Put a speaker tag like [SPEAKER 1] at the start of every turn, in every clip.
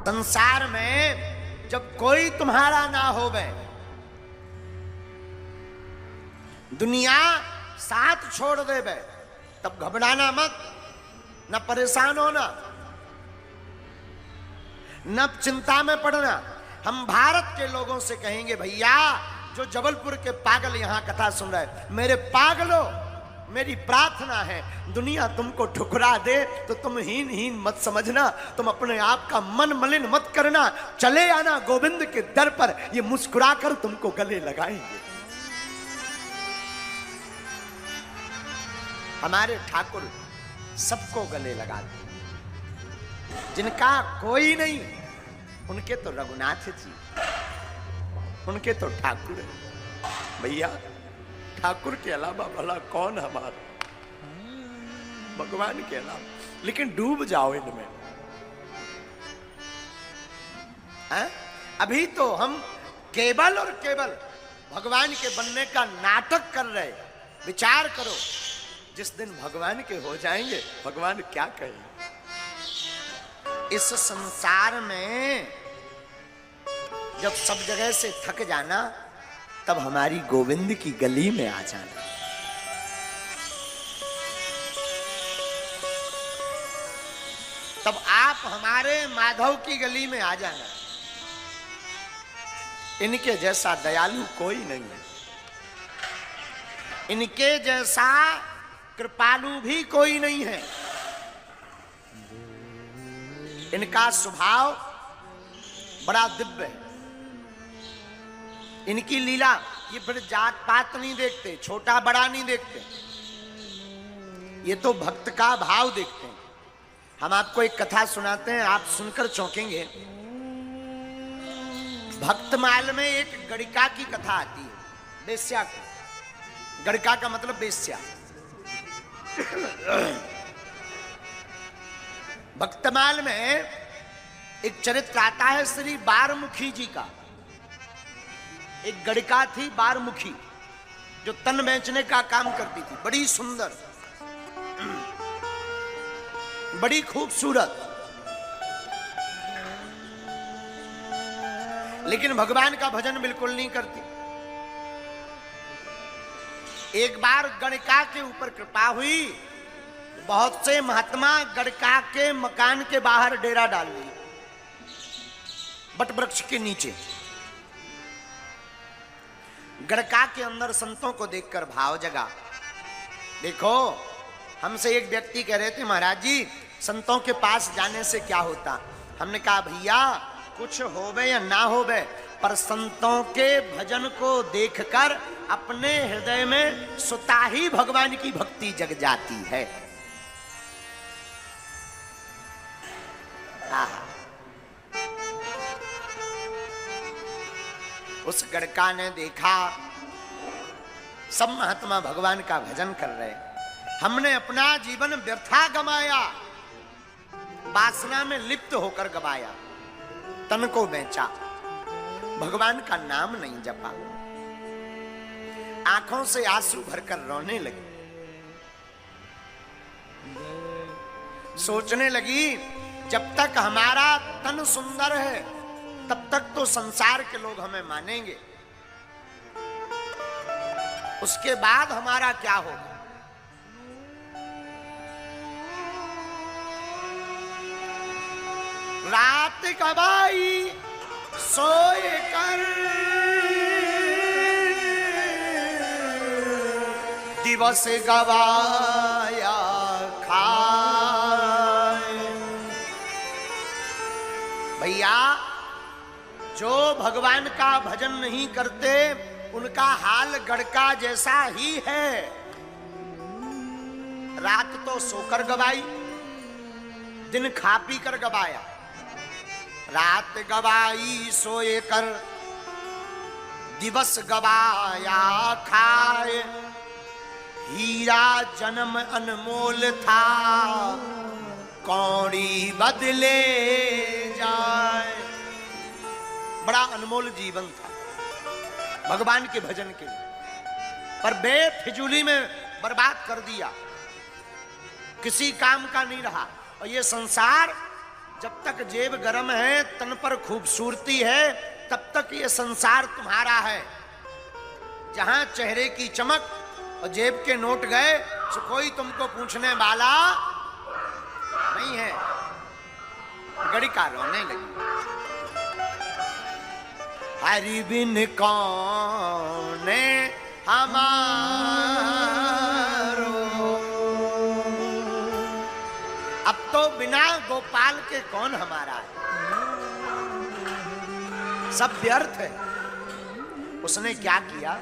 [SPEAKER 1] संसार में जब कोई तुम्हारा ना होवे, दुनिया साथ छोड़ देवे, तब घबराना मत, न परेशान होना, न चिंता में पड़ना। हम भारत के लोगों से कहेंगे, भैया जो जबलपुर के पागल यहां कथा सुन रहे, मेरे पागलों, मेरी प्रार्थना है दुनिया तुमको ठुकरा दे तो तुम हीन हीन मत समझना, तुम अपने आप का मन मलिन मत करना, चले आना गोविंद के दर पर, ये मुस्कुराकर तुमको गले लगाएंगे। हमारे ठाकुर सबको गले लगाते, जिनका कोई नहीं उनके तो रघुनाथ जी, उनके तो ठाकुर है। भैया ठाकुर के अलावा भला कौन हमारा, भगवान के अलावा। लेकिन डूब जाओ इनमें। अभी तो हम केवल और केवल भगवान के बनने का नाटक कर रहे। विचार करो, जिस दिन भगवान के हो जाएंगे, भगवान क्या कहेंगे। इस संसार में जब सब जगह से थक जाना, तब हमारी गोविंद की गली में आ जाना। तब आप हमारे माधव की गली में आ जाना। इनके जैसा दयालु कोई नहीं है, इनके जैसा कृपालु भी कोई नहीं है। इनका स्वभाव बड़ा दिव्य है। इनकी लीला, ये फिर जात पात नहीं देखते, छोटा बड़ा नहीं देखते, ये तो भक्त का भाव देखते हैं। हम आपको एक कथा सुनाते हैं, आप सुनकर चौंकेंगे। भक्तमाल में एक गणिका की कथा आती है, बेश्या की। गणिका का मतलब बेश्या। भक्तमाल में एक चरित्र आता है श्री बारमुखी जी का। एक गणिका थी बारमुखी, जो तन बेचने का काम करती थी, बड़ी सुंदर, बड़ी खूबसूरत। लेकिन भगवान का भजन बिल्कुल नहीं करती। एक बार गणिका के ऊपर कृपा हुई, बहुत से महात्मा गणिका के मकान के बाहर डेरा डाल ली, बट वृक्ष के नीचे। गणिका के अंदर संतों को देखकर भाव जगा। देखो, हमसे एक व्यक्ति कह रहे थे, महाराज जी संतों के पास जाने से क्या होता। हमने कहा, भैया कुछ होवे या ना होवे, पर संतों के भजन को देखकर अपने हृदय में स्वतः ही भगवान की भक्ति जग जाती है। उस गणिका ने देखा सब महात्मा भगवान का भजन कर रहे, हमने अपना जीवन व्यर्था गमाया, वासना में लिप्त होकर गवाया, तन को बेचा, भगवान का नाम नहीं जपा। आंखों से आंसू भरकर रोने लगी। सोचने लगी, जब तक हमारा तन सुंदर है तब तक तो संसार के लोग हमें मानेंगे, उसके बाद हमारा क्या होगा। रात गवाई सोए कर, दिवस गवाया खाए। भैया जो भगवान का भजन नहीं करते, उनका हाल गणिका जैसा ही है। रात तो सोकर गवाई, दिन खा पी कर गवाया। रात गवाई सोए कर, दिवस गवाया खाए। हीरा जन्म अनमोल था, कौड़ी बदले जाए। बड़ा अनमोल जीवन था भगवान के भजन के लिए, पर बेफिजूली में बर्बाद कर दिया, किसी काम का नहीं रहा। और ये संसार जब तक जेब गर्म है, तन पर खूबसूरती है, तब तक ये संसार तुम्हारा है। जहां चेहरे की चमक और जेब के नोट गए, तो कोई तुमको पूछने वाला नहीं है। गड़िका रोने लगी। हरि बिन कौन हमारो, अब तो बिना गोपाल के कौन हमारा है, सब व्यर्थ है। उसने क्या किया,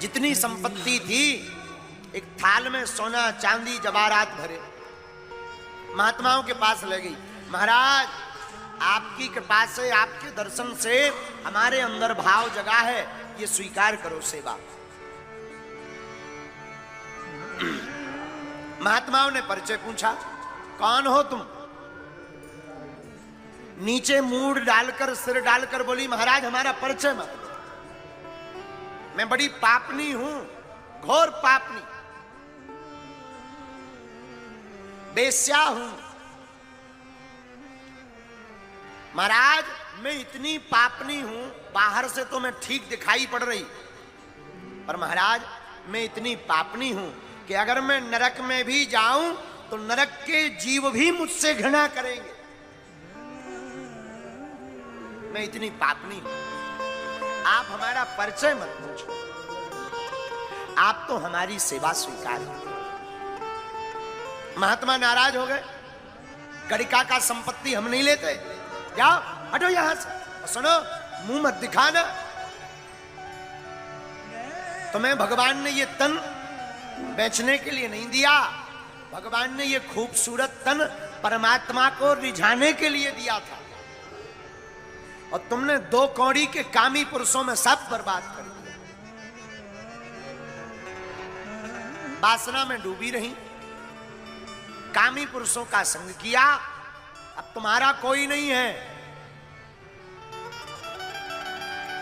[SPEAKER 1] जितनी संपत्ति थी एक थाल में सोना चांदी जवाहरात भरे महात्माओं के पास ले गई। महाराज, आपकी कृपा से, आपके दर्शन से हमारे अंदर भाव जगा है, ये स्वीकार करो सेवा। महात्माओं ने परिचय पूछा, कौन हो तुम? नीचे मूड डालकर, सिर डालकर बोली, महाराज हमारा परिचय मत दो, मैं बड़ी पापनी हूं, घोर पापनी, बेस्या हूं। महाराज मैं इतनी पापनी हूं, बाहर से तो मैं ठीक दिखाई पड़ रही, पर महाराज मैं इतनी पापनी हूं कि अगर मैं नरक में भी जाऊं तो नरक के जीव भी मुझसे घृणा करेंगे। मैं इतनी पापनी हूं, आप हमारा परिचय मत पूछो, आप तो हमारी सेवा स्वीकार करो। महात्मा नाराज हो गए, गड़िका का संपत्ति हम नहीं लेते, जाओ हटो यहां से। सुनो, मुंह मत दिखाना, तुम्हें भगवान ने ये तन बेचने के लिए नहीं दिया, भगवान ने ये खूबसूरत तन परमात्मा को रिझाने के लिए दिया था, और तुमने 2 कौड़ी के कामी पुरुषों में सब बर्बाद कर दिया। वासना में डूबी रही, कामी पुरुषों का संग किया, अब तुम्हारा कोई नहीं है।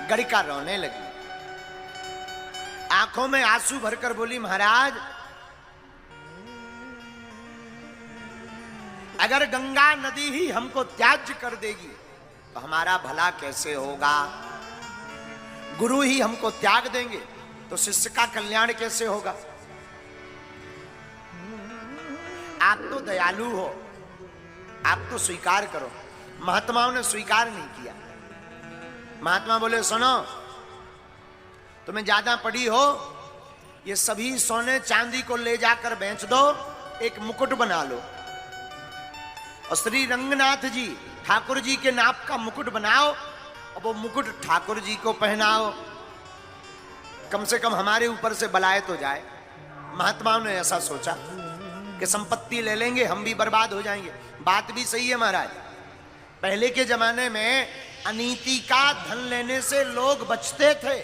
[SPEAKER 1] गड़िका रोने लगी, आंखों में आंसू भरकर बोली, महाराज अगर गंगा नदी ही हमको त्याज्य कर देगी तो हमारा भला कैसे होगा, गुरु ही हमको त्याग देंगे तो शिष्य का कल्याण कैसे होगा। आप तो दयालु हो, आप तो स्वीकार करो। महात्माओं ने स्वीकार नहीं किया। महात्मा बोले, सुनो, तुम्हें ज्यादा पड़ी हो, ये सभी सोने चांदी को ले जाकर बेच दो, एक मुकुट बना लो, और श्री रंगनाथ जी ठाकुर जी के नाप का मुकुट बनाओ, और वो मुकुट ठाकुर जी को पहनाओ, कम से कम हमारे ऊपर से बलाए तो जाए। महात्माओं ने ऐसा सोचा कि संपत्ति ले लेंगे, हम भी बर्बाद हो जाएंगे। बात भी सही है महाराज, पहले के जमाने में अनीति का धन लेने से लोग बचते थे।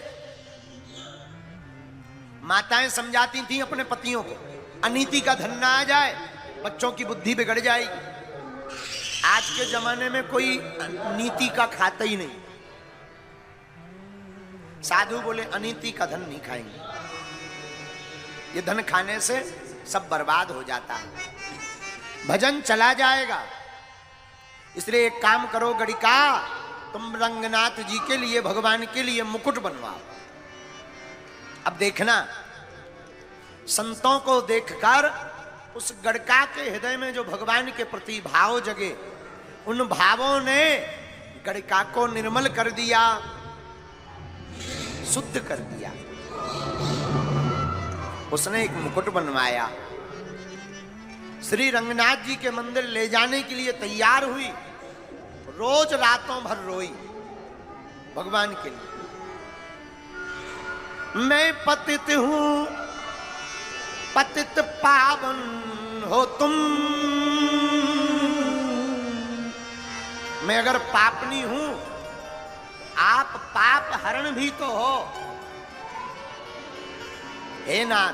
[SPEAKER 1] माताएं समझाती थी अपने पतियों को, अनीति का धन ना आ जाए, बच्चों की बुद्धि बिगड़ जाएगी। आज के जमाने में कोई नीति का खाता ही नहीं। साधु बोले, अनीति का धन नहीं खाएंगे, ये धन खाने से सब बर्बाद हो जाता है, भजन चला जाएगा। इसलिए एक काम करो गड़िका, तुम रंगनाथ जी के लिए, भगवान के लिए मुकुट बनवाओ। अब देखना, संतों को देखकर उस गड़का के हृदय में जो भगवान के प्रति भाव जगे, उन भावों ने गड़का को निर्मल कर दिया, शुद्ध कर दिया। उसने एक मुकुट बनवाया, श्री रंगनाथ जी के मंदिर ले जाने के लिए तैयार हुई, रोज रातों भर रोई भगवान के लिए। मैं पतित हूं, पतित पावन हो तुम, मैं अगर पापनी हूं, आप पाप हरण भी तो हो। हे नाथ,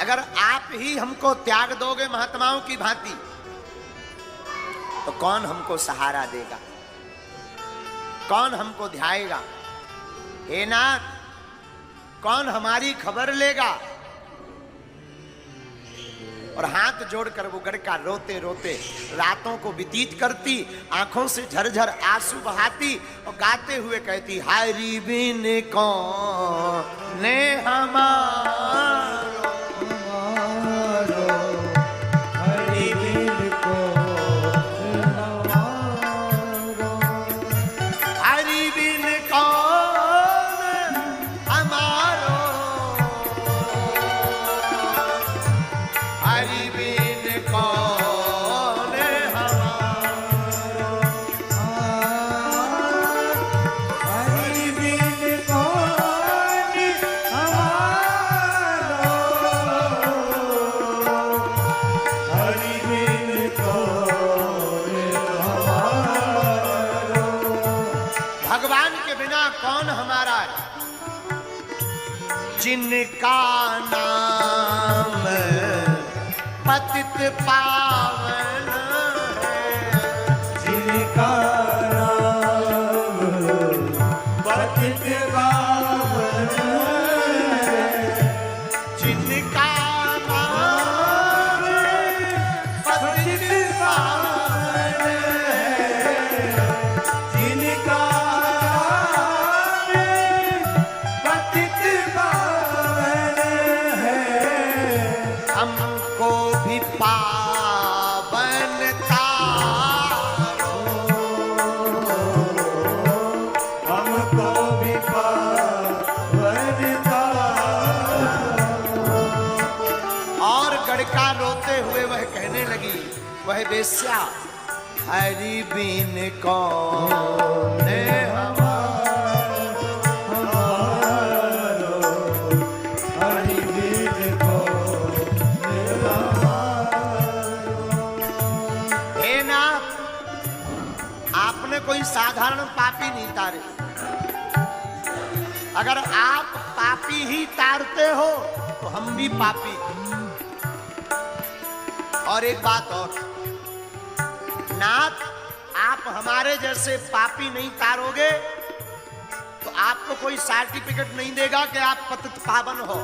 [SPEAKER 1] अगर आप ही हमको त्याग दोगे महात्माओं की भांति, तो कौन हमको सहारा देगा, कौन हमको ध्याएगा। हे नाथ, कौन हमारी खबर लेगा। और हाथ जोड़कर वो गड़का रोते रोते रातों को व्यतीत करती, आंखों से झरझर आंसू बहाती और गाते हुए कहती, हरि बिन कौन हमारो, हरि बिन कौन हमारो, हरि बिन कौन हमारो, हरि बिन कौन हमारो, हरि बिन कौन हमारो, हरि बिन कौन हमारो। भगवान के बिना कौन हमारा है? जिनका नाम पतित पावन है, जिनका नाम पतित पावन है, जिनका नाम पतित पावन है, जिनका नाम पतित पावन है, हमको भी पावन तारो, हमको भी पावन तारो। और गड़का रोते हुए वह कहने लगी, वह वेश्या, हरि बिन कौन हमारो, हरि बिन कौन हमारो। हे नाथ, आपने कोई साधारण पापी नहीं तारे। अगर आप पापी ही तारते हो तो हम भी पापी। और एक बात और, नाथ, आप हमारे जैसे पापी नहीं तारोगे तो आपको कोई सर्टिफिकेट नहीं देगा कि आप पतित पावन हो।